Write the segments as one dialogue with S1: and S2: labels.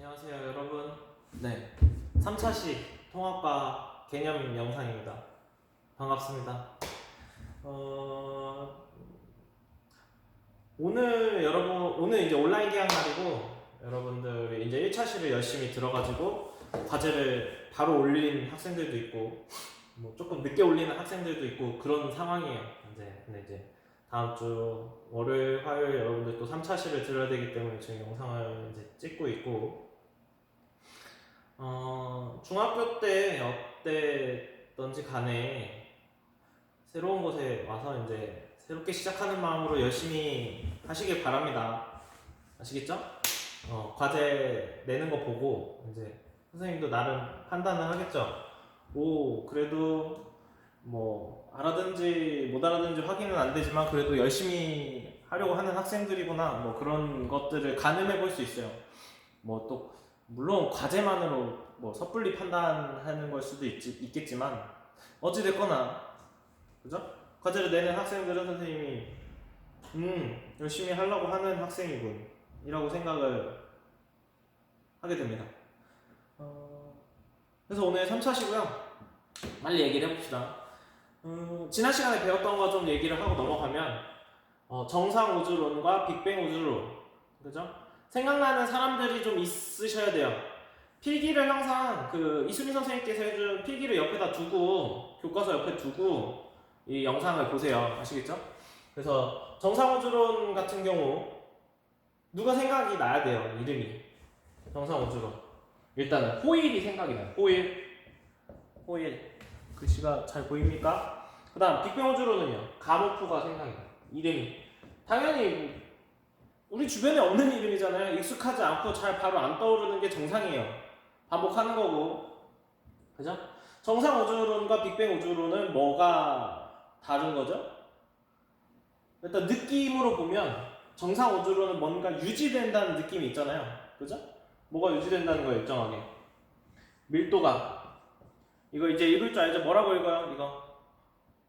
S1: 안녕하세요 여러분. 네, 3차시 통합과 개념 영상입니다. 반갑습니다. 오늘 이제 온라인 계약 날이고 여러분들이 이제 1차시를 열심히 들어가지고 과제를 바로 올린 학생들도 있고 뭐 조금 늦게 올리는 학생들도 있고 그런 상황이에요. 근데 이제 다음 주 월요일, 화요일 여러분들 또 3차시를 들어야 되기 때문에 지금 영상을 이제 찍고 있고 중학교 때 어땠던지 간에 새로운 곳에 와서 이제 새롭게 시작하는 마음으로 열심히 하시길 바랍니다. 아시겠죠? 과제 내는 거 보고 이제 선생님도 나름 판단을 하겠죠. 그래도 뭐 알아듣는지 못 알아듣는지 확인은 안 되지만 그래도 열심히 하려고 하는 학생들이구나 뭐 그런 것들을 가늠해 볼 수 있어요. 뭐 또 물론 과제만으로 뭐 섣불리 판단하는 걸 수도 있겠지만 어찌됐거나 그죠? 과제를 내는 학생들은 선생님이 열심히 하려고 하는 학생이군 이라고 생각을 하게 됩니다. 그래서 오늘 3차시고요 빨리 얘기를 해봅시다. 지난 시간에 배웠던 거 좀 얘기를 하고 넘어가면 정상 우주론과 빅뱅 우주론 그죠? 생각나는 사람들이 좀 있으셔야 돼요. 필기를 항상 이수민 선생님께서 해준 필기를 옆에다 두고 교과서 옆에 두고 이 영상을 보세요. 아시겠죠? 그래서 정상우주론 같은 경우 누가 생각이 나야 돼요. 이름이 정상우주론 일단은 호일이 생각이 나요. 호일 글씨가 잘 보입니까? 그 다음 빅뱅우주론은요 가모프가 생각이 나요. 이름이 당연히 우리 주변에 없는 이름이잖아요. 익숙하지 않고 잘 바로 안 떠오르는 게 정상이에요. 반복하는 거고 그죠? 정상 우주론과 빅뱅 우주론은 뭐가 다른 거죠? 일단 느낌으로 보면 정상 우주론은 뭔가 유지된다는 느낌이 있잖아요. 그죠? 뭐가 유지된다는 거예요, 일정하게. 밀도가 이거 이제 읽을 줄 알죠? 뭐라고 읽어요? 이거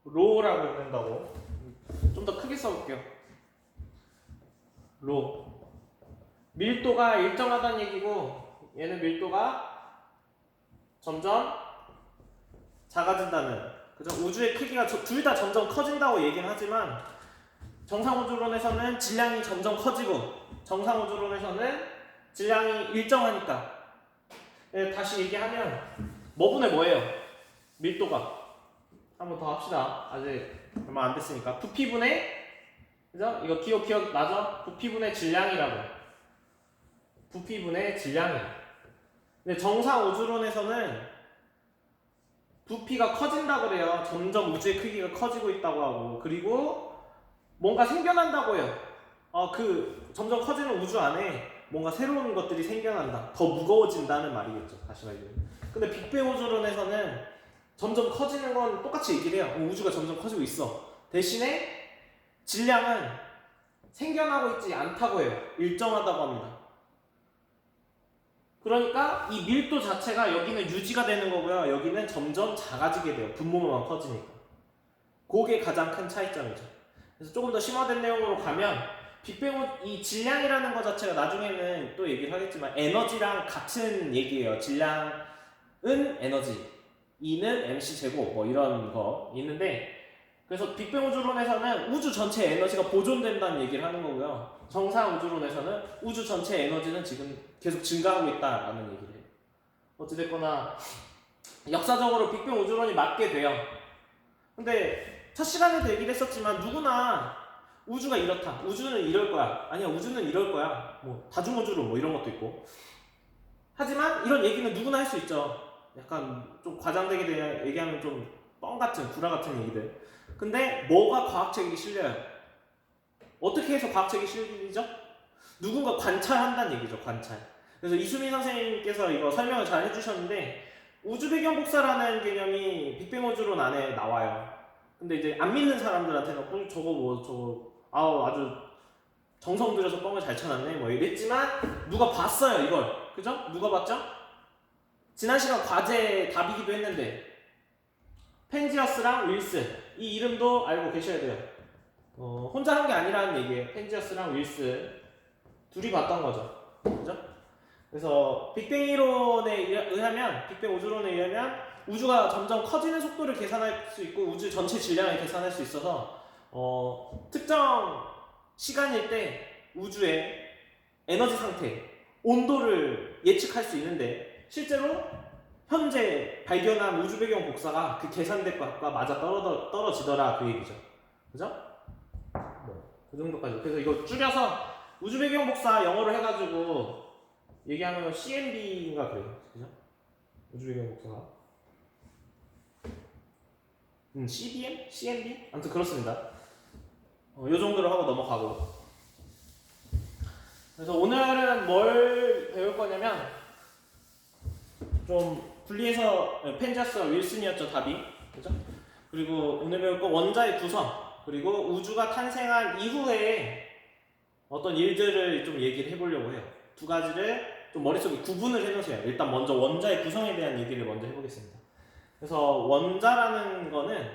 S1: 로라고 읽는다고. 좀 더 크게 써볼게요. 로 밀도가 일정하다는 얘기고 얘는 밀도가 점점 작아진다는 그죠? 우주의 크기가 둘 다 점점 커진다고 얘기는 하지만 정상우주론에서는 질량이 점점 커지고 정상우주론에서는 질량이 일정하니까 다시 얘기하면 뭐분의 뭐예요? 밀도가 한번 더 합시다. 아직 얼마 안 됐으니까 부피분의 그죠? 이거 기억 나죠? 부피분의 질량이라고. 부피분의 질량이. 근데 정상 우주론에서는 부피가 커진다고 그래요. 점점 우주의 크기가 커지고 있다고 하고. 그리고 뭔가 생겨난다고 해요. 점점 커지는 우주 안에 뭔가 새로운 것들이 생겨난다. 더 무거워진다는 말이겠죠. 다시 말하면. 근데 빅뱅 우주론에서는 점점 커지는 건 똑같이 얘기를 해요. 우주가 점점 커지고 있어. 대신에 질량은 생겨나고 있지 않다고 해요. 일정하다고 합니다. 그러니까 이 밀도 자체가 여기는 유지가 되는 거고요. 여기는 점점 작아지게 돼요. 분모만 커지니까. 그게 가장 큰 차이점이죠. 그래서 조금 더 심화된 내용으로 가면 빅뱅 이 질량이라는 것 자체가 나중에는 또 얘기를 하겠지만 에너지랑 같은 얘기예요. 질량은 에너지, E는 mc제곱 뭐 이런 거 있는데 그래서 빅뱅 우주론에서는 우주 전체 에너지가 보존된다는 얘기를 하는 거고요. 정상 우주론에서는 우주 전체 에너지는 지금 계속 증가하고 있다라는 얘기를 해요. 어찌됐거나 역사적으로 빅뱅 우주론이 맞게 돼요. 근데 첫 시간에도 얘기를 했었지만 누구나 우주가 이렇다. 우주는 이럴 거야. 아니야 우주는 이럴 거야. 뭐 다중우주론 뭐 이런 것도 있고. 하지만 이런 얘기는 누구나 할 수 있죠. 약간 좀 과장되게 얘기하면 좀 뻥 같은 구라 같은 얘기들. 근데 뭐가 과학책이 실려요? 어떻게 해서 과학책이 실리죠? 누군가 관찰한다는 얘기죠. 관찰. 그래서 이수민 선생님께서 이거 설명을 잘 해주셨는데 우주 배경 복사라는 개념이 빅뱅 우주론 안에 나와요. 근데 이제 안 믿는 사람들한테는 저거 아주 정성 들여서 뻥을 잘 쳐놨네 뭐 이랬지만 누가 봤어요 이걸. 그죠? 누가 봤죠? 지난 시간 과제 답이기도 했는데 펜지어스랑 윌슨 이 이름도 알고 계셔야 돼요. 혼자 한 게 아니라는 얘기예요. 펜지어스랑 윌슨 둘이 봤던 거죠. 그죠? 그래서 빅뱅 이론에 의하면, 빅뱅 우주론에 의하면 우주가 점점 커지는 속도를 계산할 수 있고 우주 전체 질량을 계산할 수 있어서 특정 시간일 때 우주의 에너지 상태, 온도를 예측할 수 있는데 실제로 현재 발견한 우주 배경 복사가 그 계산된 것과 맞아 떨어지더라 그 얘기죠. 그죠? 그 정도까지. 그래서 이거 줄여서 우주 배경 복사 영어로 해가지고 얘기하면 CMB인가 그래요. 그죠? 우주 배경 복사가. CBM? CMB? 아무튼 그렇습니다. 요 정도로 하고 넘어가고. 그래서 오늘은 뭘 배울 거냐면 좀 분리해서 펜자스와 윌슨이었죠 답이. 그죠? 그리고 오늘 배울 거 원자의 구성, 그리고 우주가 탄생한 이후에 어떤 일들을 좀 얘기를 해보려고 해요. 두 가지를 좀 머릿속에 구분을 해놓으세요. 일단 먼저 원자의 구성에 대한 얘기를 먼저 해보겠습니다. 그래서 원자라는 거는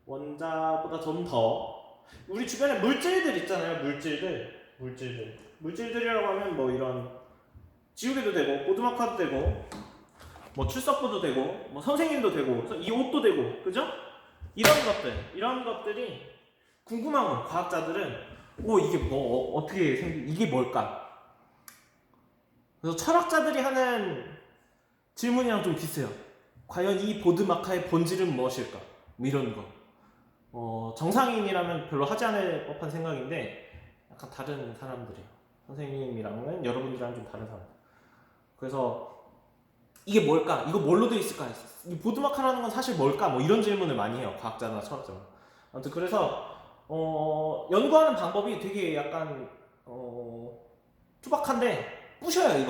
S1: 원자보다 좀 더 우리 주변에 물질들 있잖아요. 물질들이라고 하면 뭐 이런 지우개도 되고 보드마카도 되고 뭐 출석부도 되고 뭐 선생님도 되고 이 옷도 되고, 그죠? 이런 것들이 궁금한 거. 과학자들은 이게 뭐 어떻게 이게 뭘까? 그래서 철학자들이 하는 질문이랑 좀 비슷해요. 과연 이 보드마카의 본질은 무엇일까? 뭐 이런 거. 정상인이라면 별로 하지 않을 법한 생각인데 약간 다른 사람들이에요. 선생님이랑은 여러분들이랑 좀 다른 사람들. 그래서 이게 뭘까? 이거 뭘로 돼 있을까? 이 보드마카라는 건 사실 뭘까? 뭐 이런 질문을 많이 해요. 과학자나 철학자나. 아무튼 그래서 연구하는 방법이 되게 약간 투박한데 부셔요.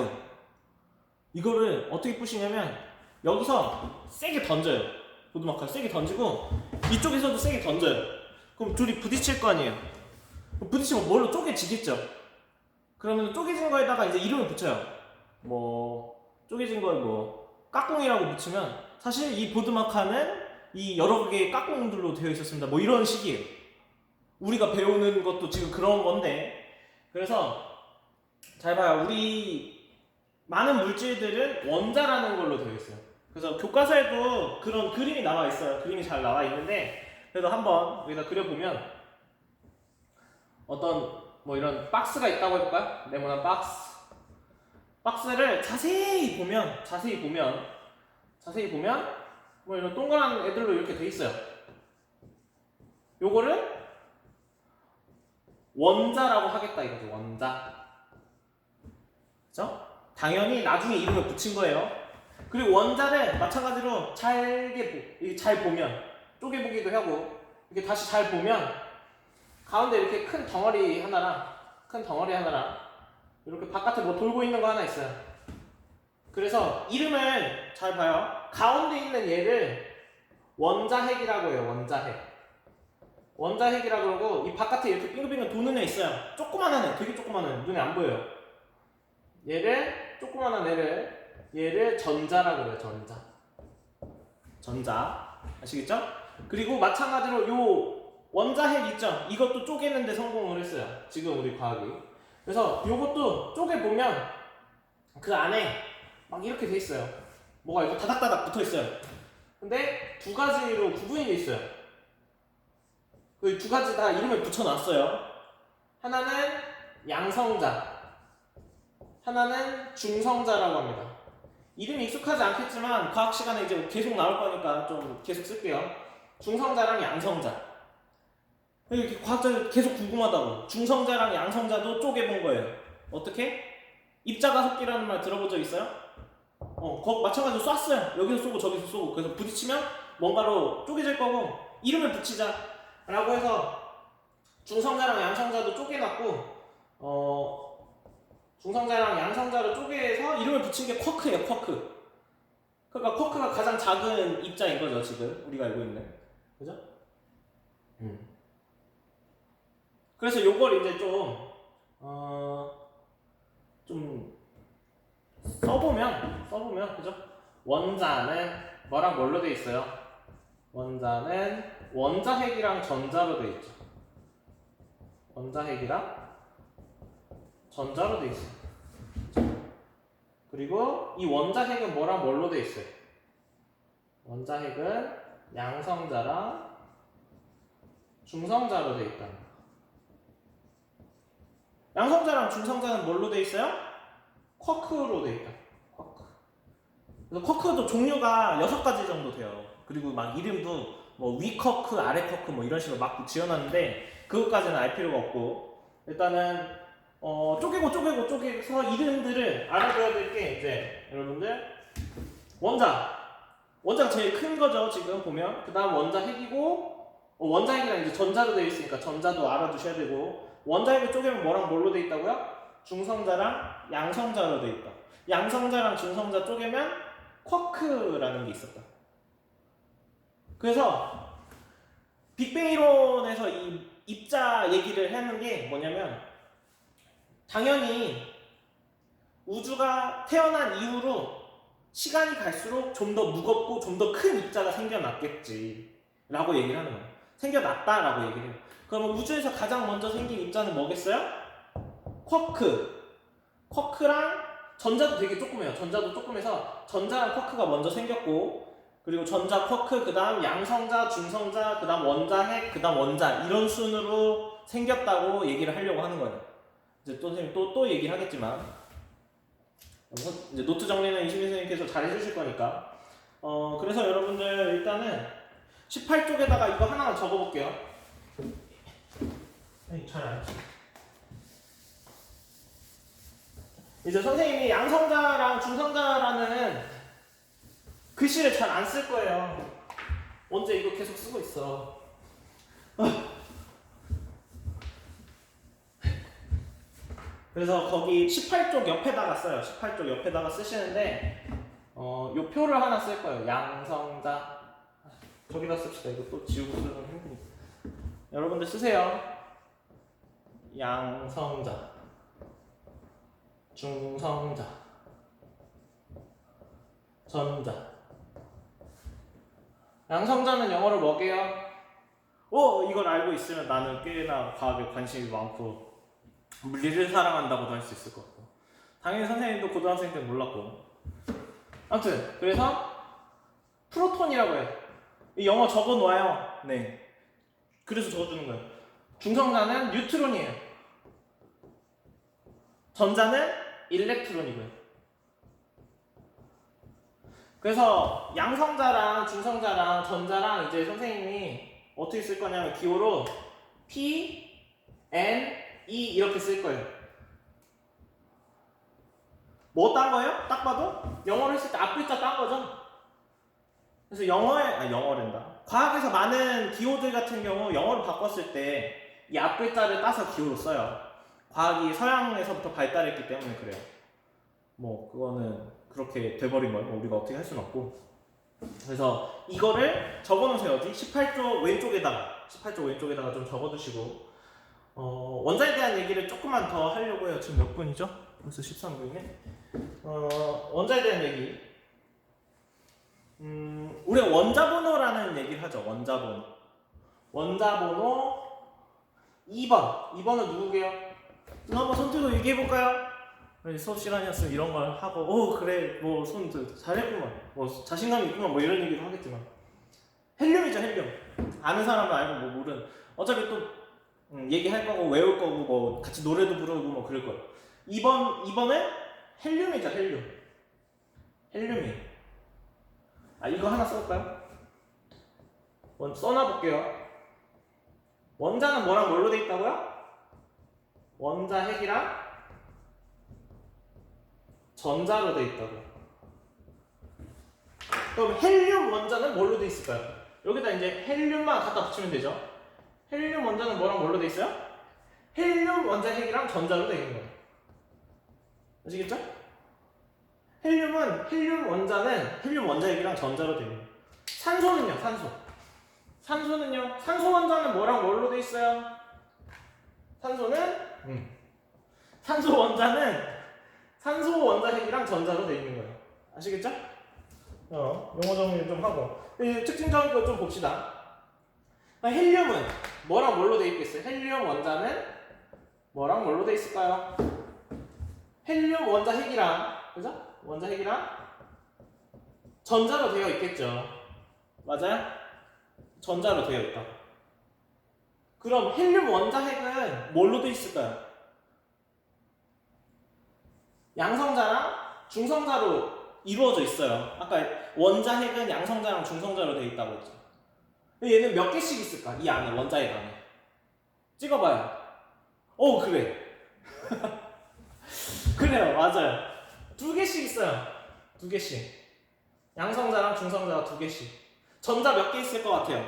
S1: 이거를 어떻게 부시냐면 여기서 세게 던져요. 보드마카를 세게 던지고 이쪽에서도 세게 던져요. 그럼 둘이 부딪힐 거 아니에요. 부딪히면 뭘로 쪼개지겠죠. 그러면 쪼개진 거에다가 이제 이름을 붙여요. 쪼개진 거에 까꿍이라고 붙이면 사실 이 보드마카는 이 여러 개의 까꿍들로 되어 있었습니다. 뭐 이런 식이에요. 우리가 배우는 것도 지금 그런 건데, 그래서 잘 봐요. 우리 많은 물질들은 원자라는 걸로 되어 있어요. 그래서 교과서에도 그런 그림이 나와 있어요. 그림이 잘 나와 있는데, 그래도 한번 여기다 그려보면 어떤 이런 박스가 있다고 해볼까요? 네모난 박스를 자세히 보면 이런 동그란 애들로 이렇게 돼 있어요. 요거를 원자라고 하겠다 이거죠. 원자. 그죠? 당연히 나중에 이름을 붙인 거예요. 그리고 원자를 마찬가지로 잘 보면, 쪼개보기도 하고 이렇게 다시 잘 보면 가운데 이렇게 큰 덩어리 하나랑 이렇게 바깥에 돌고 있는 거 하나 있어요. 그래서 이름을 잘 봐요. 가운데 있는 얘를 원자핵이라고 해요. 원자핵이라고 그러고 이 바깥에 이렇게 빙글빙글 도는 애 있어요. 조그만한 애, 되게 조그만한 애, 눈에 안 보여요. 조그만한 얘를 전자라고 그래요. 전자. 아시겠죠? 그리고 마찬가지로 요 원자핵 있죠? 이것도 쪼개는데 성공을 했어요. 지금 우리 과학이. 그래서 요것도 쪼개보면 그 안에 막 이렇게 돼 있어요. 뭐가 이렇게 다닥다닥 붙어 있어요. 근데 두 가지로 구분이 돼 있어요. 그 두 가지 다 이름을 붙여놨어요. 하나는 양성자, 하나는 중성자라고 합니다. 이름이 익숙하지 않겠지만 과학 시간에 이제 계속 나올 거니까 좀 계속 쓸게요. 중성자랑 양성자. 이렇게 과학자들 계속 궁금하다고. 중성자랑 양성자도 쪼개본 거예요. 어떻게? 입자가속기라는 말 들어본 적 있어요? 마찬가지로 쐈어요. 여기서 쏘고 저기서 쏘고. 그래서 부딪히면 뭔가로 쪼개질 거고 이름을 붙이자 라고 해서 중성자랑 양성자도 쪼개놨고 중성자랑 양성자를 쪼개서 이름을 붙인 게 쿼크예요. 그러니까 쿼크가 가장 작은 입자인 거죠. 지금 우리가 알고 있는. 그죠? 그래서 요걸 이제 좀 써보면 그죠? 원자는 뭐랑 뭘로 돼 있어요? 원자는 원자핵이랑 전자로 돼 있죠. 원자핵이랑 전자로 돼 있어요. 그리고 이 원자핵은 뭐랑 뭘로 돼 있어요? 원자핵은 양성자랑 중성자로 돼 있다. 양성자랑 중성자는 뭘로 돼 있어요? 쿼크로 돼 있다. 쿼크. 그래서 쿼크도 종류가 6가지 정도 돼요. 그리고 막 이름도 뭐 위 쿼크, 아래 쿼크 뭐 이런 식으로 막 지어놨는데 그것까지는 알 필요가 없고 일단은 쪼개서 이름들을 알아둬야 될 게 이제 여러분들 원자가 제일 큰 거죠 지금 보면. 그 다음 원자핵이고 원자핵이랑 이제 전자로 되어 있으니까 전자도 알아두셔야 되고 원자핵을 쪼개면 뭐랑 뭘로 되어 있다고요? 중성자랑 양성자로 되어 있다. 양성자랑 중성자 쪼개면 쿼크라는 게 있었다. 그래서 빅뱅 이론에서 이 입자 얘기를 하는 게 뭐냐면 당연히 우주가 태어난 이후로 시간이 갈수록 좀 더 무겁고 좀 더 큰 입자가 생겨났겠지 라고 얘기를 하는 거예요. 생겨났다라고 얘기를 해요. 그러면 우주에서 가장 먼저 생긴 입자는 뭐겠어요? 쿼크랑 전자도 되게 조그매요. 전자도 조그매서 전자랑 쿼크가 먼저 생겼고 그리고 전자, 쿼크, 그 다음 양성자, 중성자, 그 다음 원자핵, 그 다음 원자 이런 순으로 생겼다고 얘기를 하려고 하는 거예요. 이제 또 선생님 또 얘기를 하겠지만 이제 노트 정리는 이시민 선생님께서 잘 해주실 거니까 그래서 여러분들 일단은 18쪽에다가 이거 하나 적어볼게요. 잘 알지. 이제 선생님이 양성자랑 중성자라는 글씨를 잘 안 쓸 거예요. 언제 이거 계속 쓰고 있어. 그래서 거기 18쪽 옆에다가 써요. 18쪽 옆에다가 쓰시는데 요 표를 하나 쓸 거예요. 양성자. 저기다 씁시다. 이거 또 지우고 쓰면 힘드니까. 여러분들 쓰세요. 양성자, 중성자, 전자. 양성자는 영어로 뭐게요? 이걸 알고 있으면 나는 꽤나 과학에 관심이 많고 물리를 사랑한다고도 할 수 있을 것 같고 당연히 선생님도 고등학생 때 몰랐고 아무튼 그래서 프로톤이라고 해요. 이 영어 적어놓아요. 네. 그래서 적어주는 거예요. 중성자는 뉴트론이에요. 전자는 일렉트론이고요. 그래서 양성자랑 중성자랑 전자랑 이제 선생님이 어떻게 쓸 거냐면 기호로 P, N, E 이렇게 쓸 거예요. 뭐 딴 거예요? 딱 봐도 영어를 했을 때 앞글자 딴 거죠. 그래서 영어랜다. 과학에서 많은 기호들 같은 경우 영어로 바꿨을 때 이 앞글자를 따서 기호로 써요. 과학이 서양에서부터 발달했기 때문에 그래요. 뭐 그거는 그렇게 돼버린 거예요. 우리가 어떻게 할 수는 없고. 그래서 이거를 적어놓으세요. 어디? 18쪽 왼쪽에다가 좀 적어두시고 원자에 대한 얘기를 조금만 더 하려고 해요. 지금 몇 분이죠? 벌써 13분이네. 원자에 대한 얘기. 우리가 원자번호라는 얘기를 하죠. 원자번호 2번은 누구게요? 한번 손 들고 얘기해볼까요? 수업 시간이었으면 이런 걸 하고 그래 뭐 손 잘했구만 뭐 자신감이 있구만 뭐 이런 얘기도 하겠지만 헬륨이죠. 헬륨. 아는 사람은 알고 뭐 모르는 어차피 또 얘기할 거고 외울 거고 뭐 같이 노래도 부르고 뭐 그럴 거예요. 2번은 헬륨이죠. 헬륨이. 이거 하나 써볼까요? 써놔볼게요. 원자는 뭐랑 뭘로 돼 있다고요? 원자핵이랑 전자로 돼 있다고. 그럼 헬륨 원자는 뭘로 돼 있을까요? 여기다 이제 헬륨만 갖다 붙이면 되죠. 헬륨 원자는 뭐랑 뭘로 돼 있어요? 헬륨 원자핵이랑 전자로 돼 있는 거예요. 아시겠죠? 헬륨 원자는 헬륨 원자핵이랑 전자로 돼 있는 거예요. 산소는요? 산소 원자는 뭐랑 뭘로 돼 있어요? 산소 원자는 산소 원자핵이랑 전자로 돼 있는 거예요. 아시겠죠? 용어 정리 좀 하고 특징적인 거 좀 봅시다. 헬륨은 뭐랑 뭘로 돼 있겠어요? 헬륨 원자는 뭐랑 뭘로 돼 있을까요? 헬륨 원자핵이랑 그죠? 원자 핵이랑 전자로 되어 있겠죠. 맞아요? 전자로 되어 있다. 그럼 헬륨 원자 핵은 뭘로 되어 있을까요? 양성자랑 중성자로 이루어져 있어요. 아까 원자 핵은 양성자랑 중성자로 되어 있다고 했죠. 얘는 몇 개씩 있을까? 이 안에, 원자 핵 안에. 찍어봐요. 오, 그래. 그래요, 맞아요. 2개씩 있어요. 2개씩. 양성자랑 중성자가 2개씩. 전자 몇 개 있을 것 같아요?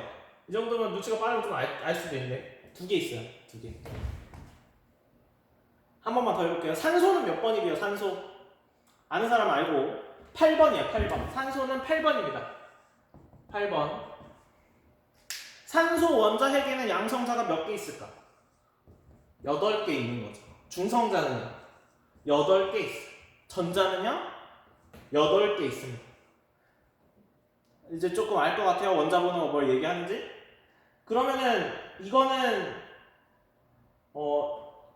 S1: 이 정도면 눈치가 빠르면 좀 알 수도 있는데 2개 있어요. 2개. 한 번만 더 해볼게요. 산소는 몇 번이래요? 산소. 아는 사람 알고. 8번이에요. 8번. 산소는 8번입니다. 8번. 산소 원자 핵에는 양성자가 몇 개 있을까? 8개 있는 거죠. 중성자는요? 8개 있어요. 전자는요? 8개 있습니다. 이제 조금 알 것 같아요. 원자 번호가 뭘 얘기하는지. 그러면은 이거는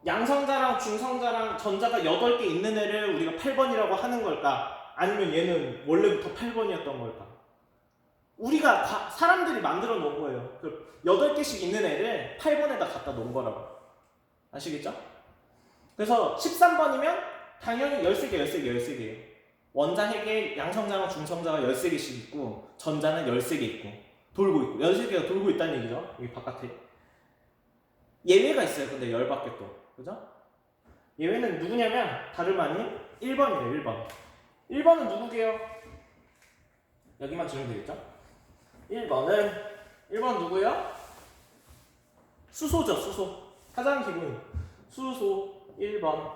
S1: 양성자랑 중성자랑 전자가 8개 있는 애를 우리가 8번이라고 하는 걸까? 아니면 얘는 원래부터 8번이었던 걸까? 우리가 사람들이 만들어 놓은 거예요. 8개씩 있는 애를 8번에다 갖다 놓은 거라고. 아시겠죠? 그래서 13번이면 당연히 13개, 13개, 13개예요. 원자 핵에 양성자랑 중성자가 13개씩 있고 전자는 13개 있고 돌고 있고 13개가 돌고 있다는 얘기죠. 여기 바깥에. 예외가 있어요. 근데 10밖에 또. 그죠? 예외는 누구냐면 다름 아닌 1번이에요. 1번. 1번은 누구게요? 여기만 주면 되겠죠? 1번 누구예요? 수소죠. 수소. 가장 기본. 수소 1번.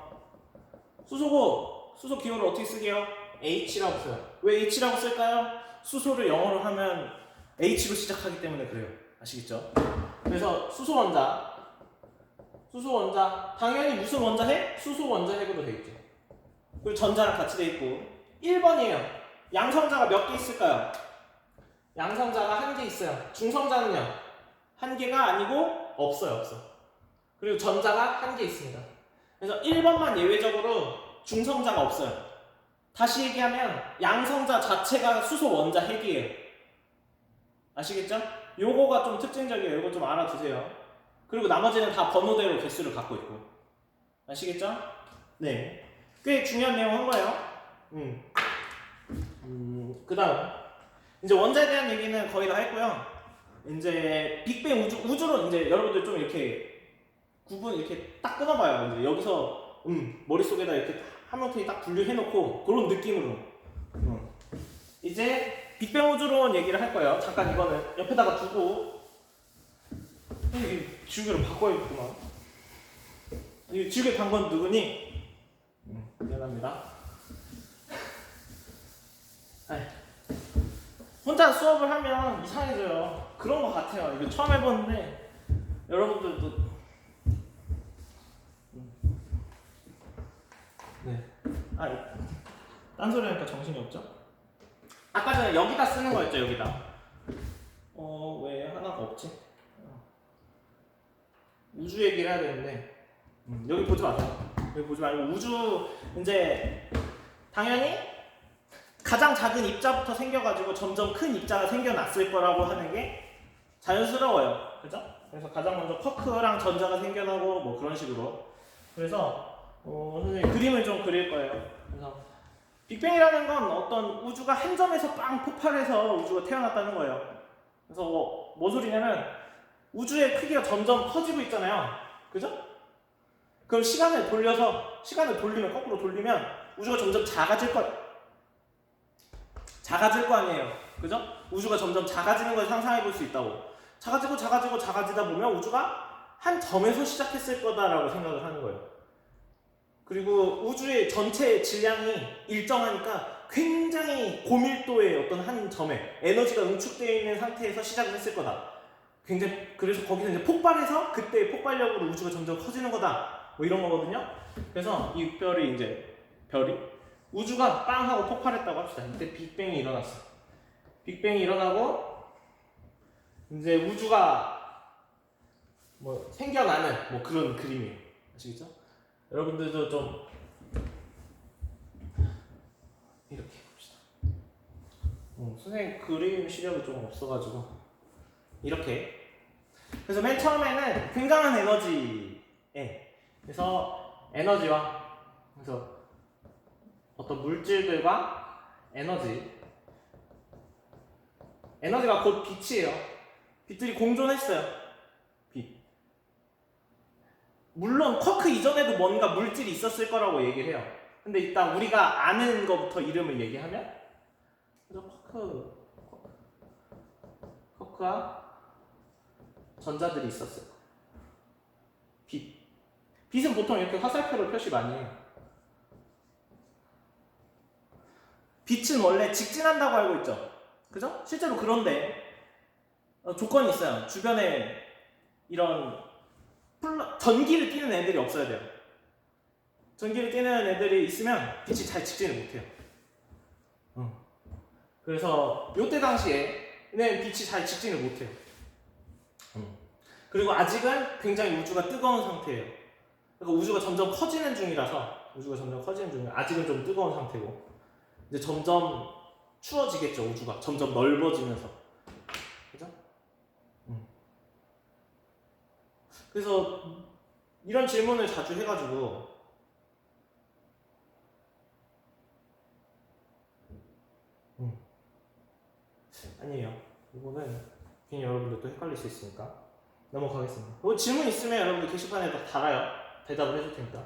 S1: 수소고 수소 기호를 어떻게 쓰게요? H라고 써요. 왜 H라고 쓸까요? 수소를 영어로 하면 H로 시작하기 때문에 그래요. 아시겠죠? 그래서 수소 원자 당연히 무슨 원자 핵? 수소 원자 핵으로 돼 있죠. 그리고 전자랑 같이 돼 있고 1번이에요. 양성자가 몇 개 있을까요? 양성자가 1개 있어요. 중성자는요? 1개가 아니고 없어요. 그리고 전자가 1개 있습니다. 그래서 1번만 예외적으로 중성자가 없어요. 다시 얘기하면 양성자 자체가 수소 원자 핵이에요. 아시겠죠? 요거가 좀 특징적이에요. 요거 좀 알아두세요. 그리고 나머지는 다 번호대로 개수를 갖고 있고. 아시겠죠? 네. 꽤 중요한 내용 한 거예요. 그 다음. 이제 원자에 대한 얘기는 거의 다 했고요. 이제 빅뱅 우주로 이제 여러분들 좀 이렇게 구분 이렇게 딱 끊어봐요. 이제 여기서 머릿속에다 이렇게 하명통이 딱 분류해놓고 그런 느낌으로. 이제 빅뱅 우주론 얘기를 할 거예요. 잠깐 이거는 옆에다가 두고. 이 지우개를 바꿔야겠구만. 이 지우개 단 건 누구니? 미안합니다. 혼자 수업을 하면 이상해져요. 그런 것 같아요. 이거 처음 해보는데 여러분들도 네. 딴소리 하니까 정신이 없죠? 아까 전에 여기다 쓰는 거였죠. 여기다. 왜 하나가 없지? 우주 얘기를 해야 되는데 여기 보지 마세요. 여기 보지 말고 우주 이제 당연히 가장 작은 입자부터 생겨가지고 점점 큰 입자가 생겨났을 거라고 하는 게 자연스러워요. 그죠? 그래서 가장 먼저 쿼크랑 전자가 생겨나고 뭐 그런 식으로. 그래서 선생님 그림을 좀 그릴 거예요. 그래서 빅뱅이라는 건 어떤 우주가 한 점에서 빵 폭발해서 우주가 태어났다는 거예요. 그래서 뭐 소리냐면 우주의 크기가 점점 커지고 있잖아요. 그죠? 그럼 시간을 돌리면 거꾸로 돌리면 우주가 점점 작아질 거 아니에요. 그죠? 우주가 점점 작아지는 걸 상상해 볼 수 있다고. 작아지다 보면 우주가 한 점에서 시작했을 거다라고 생각을 하는 거예요. 그리고 우주의 전체 질량이 일정하니까 굉장히 고밀도의 어떤 한 점에 에너지가 응축되어 있는 상태에서 시작을 했을 거다. 그래서 거기서 이제 폭발해서 그때 폭발력으로 우주가 점점 커지는 거다. 뭐 이런 거거든요. 그래서 이 별이 우주가 빵 하고 폭발했다고 합시다. 이때 빅뱅이 일어났어. 빅뱅이 일어나고 이제 우주가 뭐 생겨나는 뭐 그런 그림이에요. 아시겠죠? 여러분들도 좀 선생님 그림 시력이 좀 없어가지고 이렇게. 그래서 맨 처음에는 굉장한 에너지에, 그래서 에너지와, 그래서 어떤 물질들과 에너지가 곧 빛이에요. 빛들이 공존했어요. 빛. 물론 쿼크 이전에도 뭔가 물질이 있었을 거라고 얘기를 해요. 근데 일단 우리가 아는 것부터 이름을 얘기하면, 그래서 쿼크와 전자들이 있었어요. 빛은 보통 이렇게 화살표로 표시 많이 해요. 빛은 원래 직진한다고 알고 있죠? 그죠? 실제로 그런데 조건이 있어요. 주변에 이런 전기를 띠는 애들이 없어야 돼요. 전기를 띠는 애들이 있으면 빛이 잘 직진을 못해요. 그래서 이때 당시에는 빛이 잘 직진을 못해요. 그리고 아직은 굉장히 우주가 뜨거운 상태예요. 그러니까 우주가 점점 커지는 중이라서, 아직은 좀 뜨거운 상태고, 이제 점점 추워지겠죠. 우주가 점점 넓어지면서, 그죠? 그래서 이런 질문을 자주 해가지고, 아니에요. 이거는 괜히 여러분들 또 헷갈릴 수 있으니까 넘어가겠습니다. 뭐 질문 있으면 여러분들 게시판에 달아요. 대답을 해줄 테니까.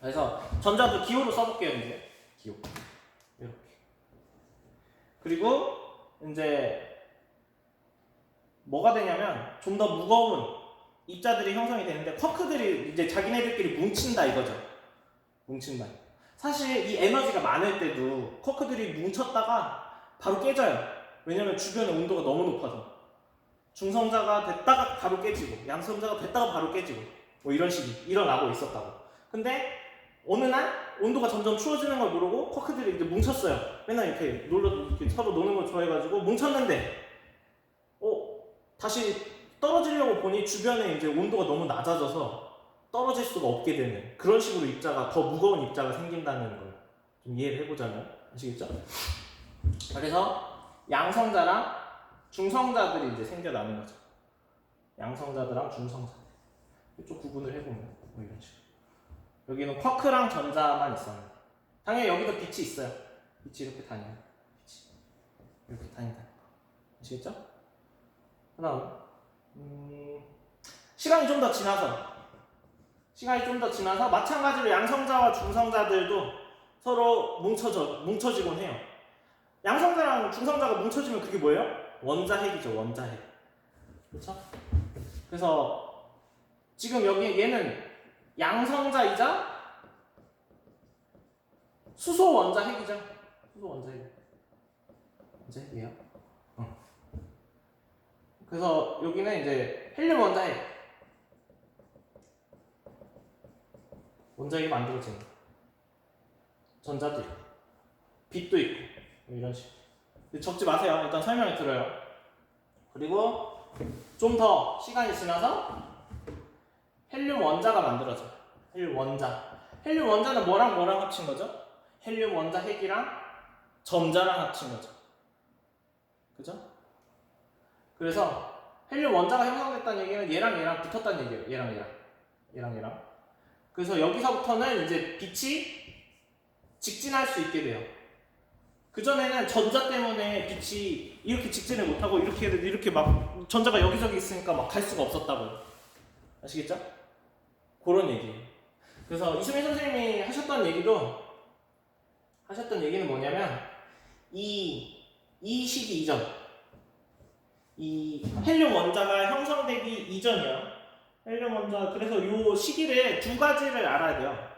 S1: 그래서 전자도 기호로 써볼게요. 이제 기호 이렇게. 그리고 이제 뭐가 되냐면 좀 더 무거운 입자들이 형성이 되는데, 쿼크들이 이제 자기네들끼리 뭉친다 이거죠. 뭉친다. 사실 이 에너지가 많을 때도 쿼크들이 뭉쳤다가 바로 깨져요. 왜냐면 주변의 온도가 너무 높아서. 중성자가 됐다가 바로 깨지고, 양성자가 됐다가 바로 깨지고, 뭐 이런 식이 일어나고 있었다고. 근데 어느 날 온도가 점점 추워지는 걸 모르고 쿼크들이 이제 뭉쳤어요. 맨날 이렇게 이렇게 서로 노는 걸 좋아해가지고 뭉쳤는데, 다시 떨어지려고 보니 주변에 이제 온도가 너무 낮아져서 떨어질 수가 없게 되는, 그런 식으로 입자가, 더 무거운 입자가 생긴다는 걸 좀 이해를 해보자면, 아시겠죠? 그래서 양성자랑 중성자들이 이제 생겨나는 거죠. 양성자들랑 중성자들. 이쪽 구분을 해보면 뭐 이런 식으로. 여기는 쿼크랑 전자만 있었는데, 당연히 여기도 빛이 있어요. 빛이 이렇게 다녀요. 빛이 이렇게 다닌다는 거. 아시겠죠? 그 다음 시간이 좀 더 지나서 마찬가지로 양성자와 중성자들도 서로 뭉쳐지곤 해요. 양성자랑 중성자가 뭉쳐지면 그게 뭐예요? 원자핵이죠. 원자핵. 그렇죠? 그래서 지금 여기 얘는 양성자이자 수소 원자핵이죠. 수소 원자핵이에요. 그래서 여기는 이제 헬륨 원자핵. 원자핵이 만들어지는 전자들. 빛도 있고 이런 식으로. 적지 마세요. 일단 설명을 들어요. 그리고 좀 더 시간이 지나서 헬륨 원자가 만들어져요. 헬륨 원자는 뭐랑 합친 거죠? 헬륨 원자 핵이랑 전자랑 합친 거죠. 그죠? 그래서 헬륨 원자가 형성됐다는 얘기는 얘랑 붙었다는 얘기예요. 얘랑. 그래서 여기서부터는 이제 빛이 직진할 수 있게 돼요. 그전에는 전자 때문에 빛이 이렇게 직진을 못하고 이렇게 막 전자가 여기저기 있으니까 막 갈 수가 없었다고요. 아시겠죠? 그런 얘기예요. 그래서 이수민 선생님이 하셨던 얘기는 뭐냐면, 이 시기 이전, 이 헬륨 원자가 형성되기 이전이요. 헬륨 원자, 그래서 이 시기를 두 가지를 알아야 돼요.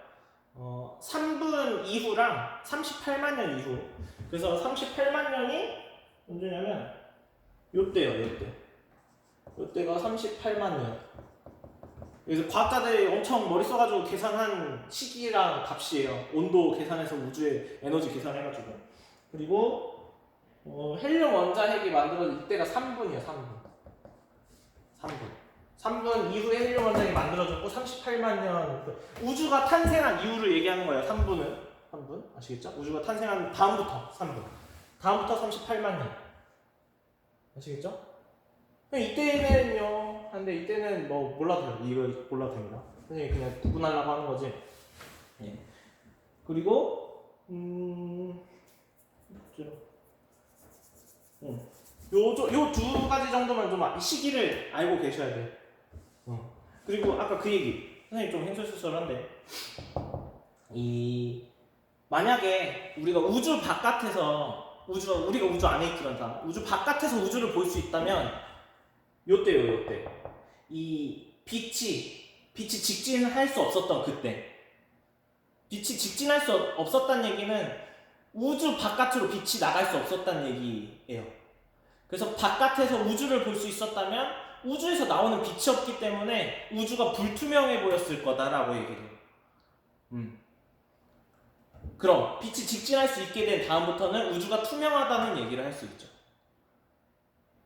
S1: 3분 이후랑 38만 년 이후. 그래서 38만 년이 언제냐면 요때가 38만 년. 그래서 과학자들이 엄청 머리 써가지고 계산한 시기랑 값이에요. 온도 계산해서 우주의 에너지 계산해가지고. 그리고 헬륨 원자핵이 만들어진 이때가 3분이에요. 3분 이후에 헬륨 원자핵이 만들어졌고 38만 년. 우주가 탄생한 이후를 얘기하는 거예요. 3분 아시겠죠? 우주가 탄생한 다음부터 3분. 다음부터 38만 년. 아시겠죠? 이때는요. 근데 이때는 뭐 몰라도 돼요. 이거 몰라도 됩니다. 선생님이 그냥 구분하려고 하는 거지. 예. 그리고 요 두 가지 정도만 좀 시기를 알고 계셔야 돼. 그리고 아까 그 얘기 선생님 좀 횡설수설한데 만약에 우리가 우주 바깥에서 우리가 우주 안에 있지 않다. 우주 바깥에서 우주를 볼 수 있다면 요때요. 이 빛이 직진할 수 없었던 그때. 빛이 직진할 수 없었다는 얘기는 우주 바깥으로 빛이 나갈 수 없었다는 얘기예요. 그래서 바깥에서 우주를 볼 수 있었다면 우주에서 나오는 빛이 없기 때문에 우주가 불투명해 보였을 거다라고 얘기해요. 그럼 빛이 직진할 수 있게 된 다음부터는 우주가 투명하다는 얘기를 할 수 있죠.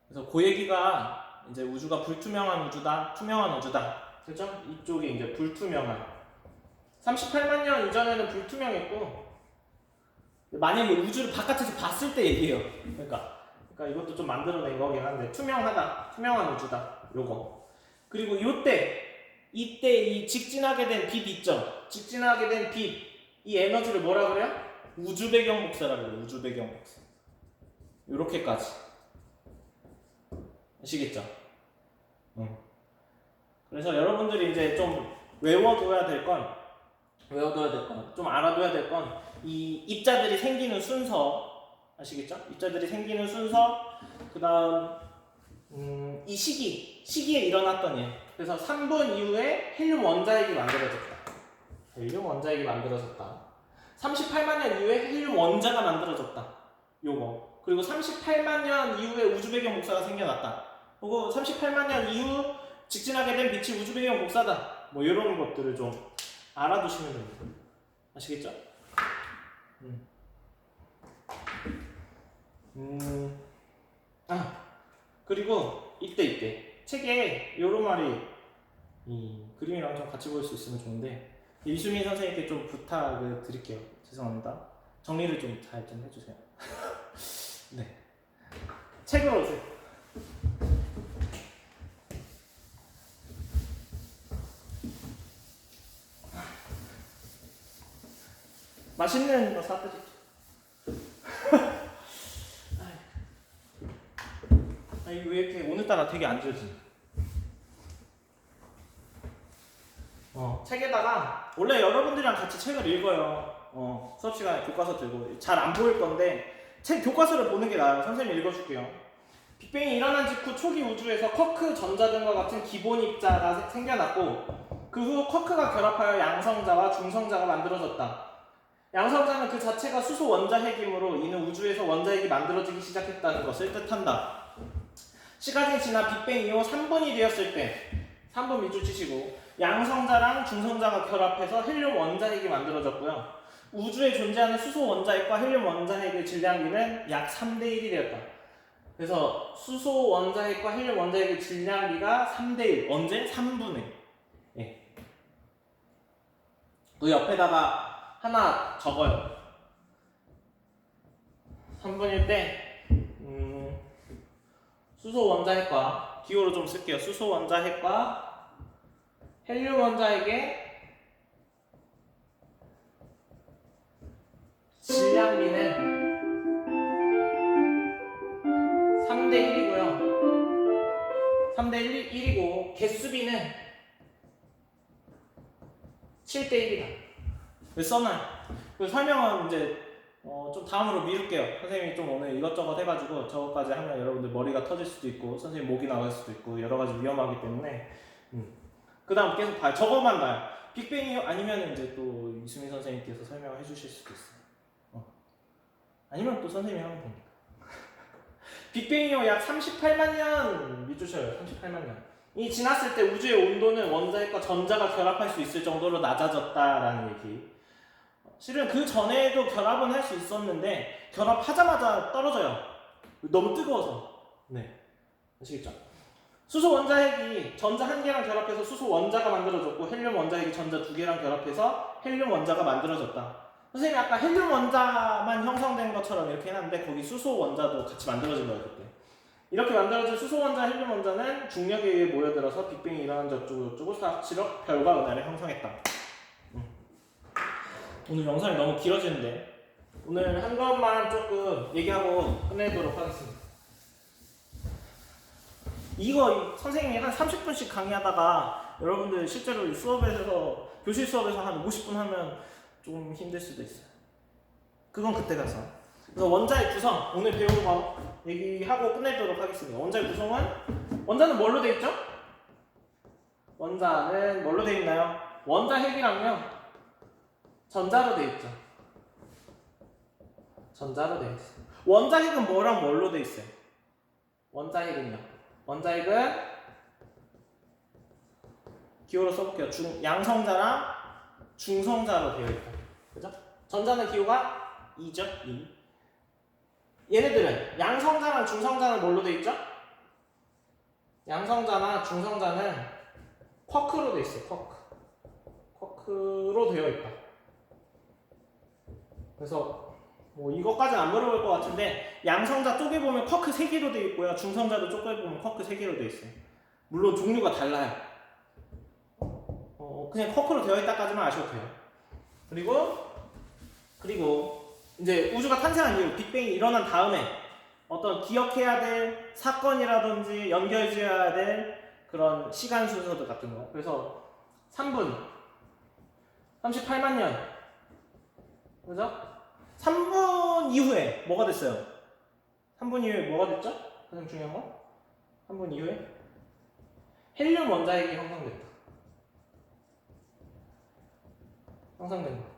S1: 그래서 그 얘기가 이제 우주가 불투명한 우주다, 투명한 우주다. 그렇죠? 이쪽이 이제 불투명한. 38만 년 이전에는 불투명했고, 만약에 우주를 바깥에서 봤을 때 얘기해요. 그러니까 이것도 좀 만들어낸 거긴 한데 투명하다, 투명한 우주다. 요거. 그리고 이때 이 직진하게 된 빛 있죠? 직진하게 된 빛, 이 에너지를 뭐라 그래요? 우주 배경 복사라 그래요. 우주 배경 복사. 요렇게까지. 아시겠죠? 그래서 여러분들이 이제 좀 외워둬야 될 건, 좀 알아둬야 될 건, 이 입자들이 생기는 순서, 아시겠죠? 입자들이 생기는 순서, 그 다음, 이 시기에 일어났던 일. 그래서 3분 이후에 헬륨 원자핵이 만들어졌다. 38만 년 이후에 헬륨 원자가 만들어졌다. 요거. 그리고 38만 년 이후에 우주 배경 복사가 생겨났다. 그리고 38만 년 이후 직진하게 된 빛이 우주 배경 복사다. 뭐 이런 것들을 좀 알아두시면 됩니다. 아시겠죠? 그리고 이때 책에 요런 말이 이 그림이랑 좀 같이 볼 수 있으면 좋은데 이수민 선생님께 좀 부탁을 드릴게요. 죄송합니다. 정리를 좀 잘 좀 해주세요. 네. 책으로 오세요. 맛있는 거 사드릴게요. 왜 이렇게 오늘따라 되게 안 지워지냐? 책에다가 원래 여러분들이랑 같이 책을 읽어요. 수업 시간에 교과서 들고 잘 안 보일 건데 책 교과서를 보는 게 나아요. 선생님이 읽어줄게요. 빅뱅이 일어난 직후 초기 우주에서 쿼크 전자등과 같은 기본 입자가 생겨났고 그 후 쿼크가 결합하여 양성자와 중성자가 만들어졌다. 양성자는 그 자체가 수소 원자핵이므로 이는 우주에서 원자핵이 만들어지기 시작했다는 것을 뜻한다. 시간이 지나 빅뱅 이후 3분이 되었을 때 3분 밑줄 치시고 양성자랑 중성자가 결합해서 헬륨 원자핵이 만들어졌고요. 우주에 존재하는 수소 원자핵과 헬륨 원자핵의 질량비는 약 3대1이 되었다. 그래서 수소 원자핵과 헬륨 원자핵의 질량비가 3대1. 언제? 3분의. 예. 그 옆에다가 하나 적어요. 3분일 때 수소 원자핵과 기호로 좀 쓸게요. 수소 원자핵과 헬륨 원자핵의 질량비는 3대1이고요. 3대1이고 개수비는 7대1이다. 왜 써놔요? 그 설명은 이제 좀 다음으로 미룰게요. 선생님이 좀 오늘 이것저것 해가지고 저거까지 하면 여러분들 머리가 터질 수도 있고 선생님 목이 나갈 수도 있고 여러 가지 위험하기 때문에 그 다음 계속 봐요. 저거만 봐요. 빅뱅이 아니면 이제 또 이수민 선생님께서 설명을 해주실 수도 있어요. 아니면 또 선생님이 하면 됩니다. 빅뱅 이후 약 38만 년 밑줄 쳐요. 38만 년. 이 지났을 때 우주의 온도는 원자핵과 전자가 결합할 수 있을 정도로 낮아졌다라는 얘기. 실은 그 전에도 결합은 할 수 있었는데 결합하자마자 떨어져요. 너무 뜨거워서. 네, 아시겠죠? 수소 원자핵이 전자 한 개랑 결합해서 수소 원자가 만들어졌고 헬륨 원자핵이 전자 두 개랑 결합해서 헬륨 원자가 만들어졌다. 선생님이 아까 헬륨 원자만 형성된 것처럼 이렇게 해놨는데 거기 수소 원자도 같이 만들어진 거예요 그때. 이렇게 만들어진 수소 원자, 헬륨 원자는 중력에 의해 모여들어서 빅뱅이 일어난 저쪽으로 사각지력 별과 은하를 형성했다. 오늘 영상이 너무 길어지는데 오늘 한 것만 조금 얘기하고 끝내도록 하겠습니다. 이거 선생님이 한 30분씩 강의하다가 여러분들 실제로 수업에서 교실 수업에서 한 50분 하면 좀 힘들 수도 있어요. 그건 그때 가서. 그래서 원자의 구성 오늘 배운 거 얘기하고 끝내도록 하겠습니다. 원자의 구성은 원자는 뭘로 돼 있죠? 원자는 뭘로 돼 있나요? 원자 핵이랑요 전자로 돼 있죠. 전자로 돼 있어요. 원자 핵은 뭐랑 뭘로 돼 있어요? 원자 핵은요. 원자 핵은 기호로 써볼게요. 양성자랑 중성자로 되어 있다. 그죠? 전자는 기호가 2죠. 2. 얘네들은 양성자랑 중성자는 뭘로 되어 있죠? 양성자나 중성자는 쿼크로 되어 있어요. 쿼크. 쿼크로 되어 있다. 그래서 뭐 이것까지는 안 물어볼 것 같은데 양성자 쪽에 보면 쿼크 3개로 되어 있고요. 중성자도 쪽에 보면 쿼크 3개로 되어 있어요. 물론 종류가 달라요. 그냥 쿼크로 되어 있다까지만 아셔도 돼요. 그리고 이제 우주가 탄생한 이후 빅뱅이 일어난 다음에 어떤 기억해야 될 사건이라든지 연결지어야 될 그런 시간 순서들 같은 거. 그래서 3분 38만 년 그죠? 3분 이후에 뭐가 됐어요? 3분 이후에 뭐가 됐죠? 가장 중요한 거? 3분 이후에 헬륨 원자핵이 형성됐다. 형성된 거.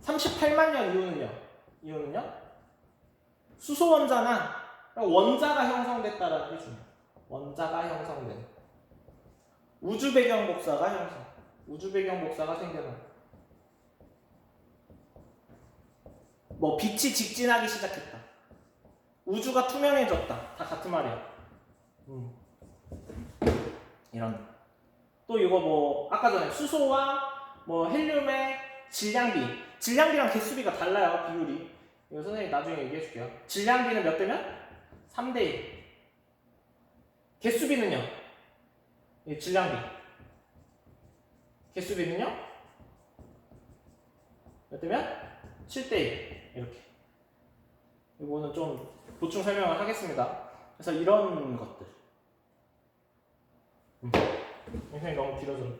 S1: 38만 년 이후는요? 수소 원자나 원자가 형성됐다라는 게 중요해요. 원자가 형성된. 우주 배경 복사가 형성. 우주 배경 복사가 생겨나. 뭐 빛이 직진하기 시작했다. 우주가 투명해졌다. 다 같은 말이야. 이런. 또 이거 뭐 아까 전에 수소와 뭐 헬륨의 질량비랑 개수비가 달라요. 비율이. 이거 선생님이 나중에 얘기해 줄게요. 질량비는 몇 대면? 3대 1. 개수비는요? 질량비. 개수비는요? 몇 대면? 7대 1. 이렇게. 이거는 좀 보충 설명을 하겠습니다. 그래서 이런 것들. 영상이 너무 길어졌네.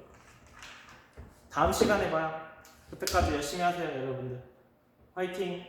S1: 다음 시간에 봐요. 그때까지 열심히 하세요, 여러분들. 화이팅!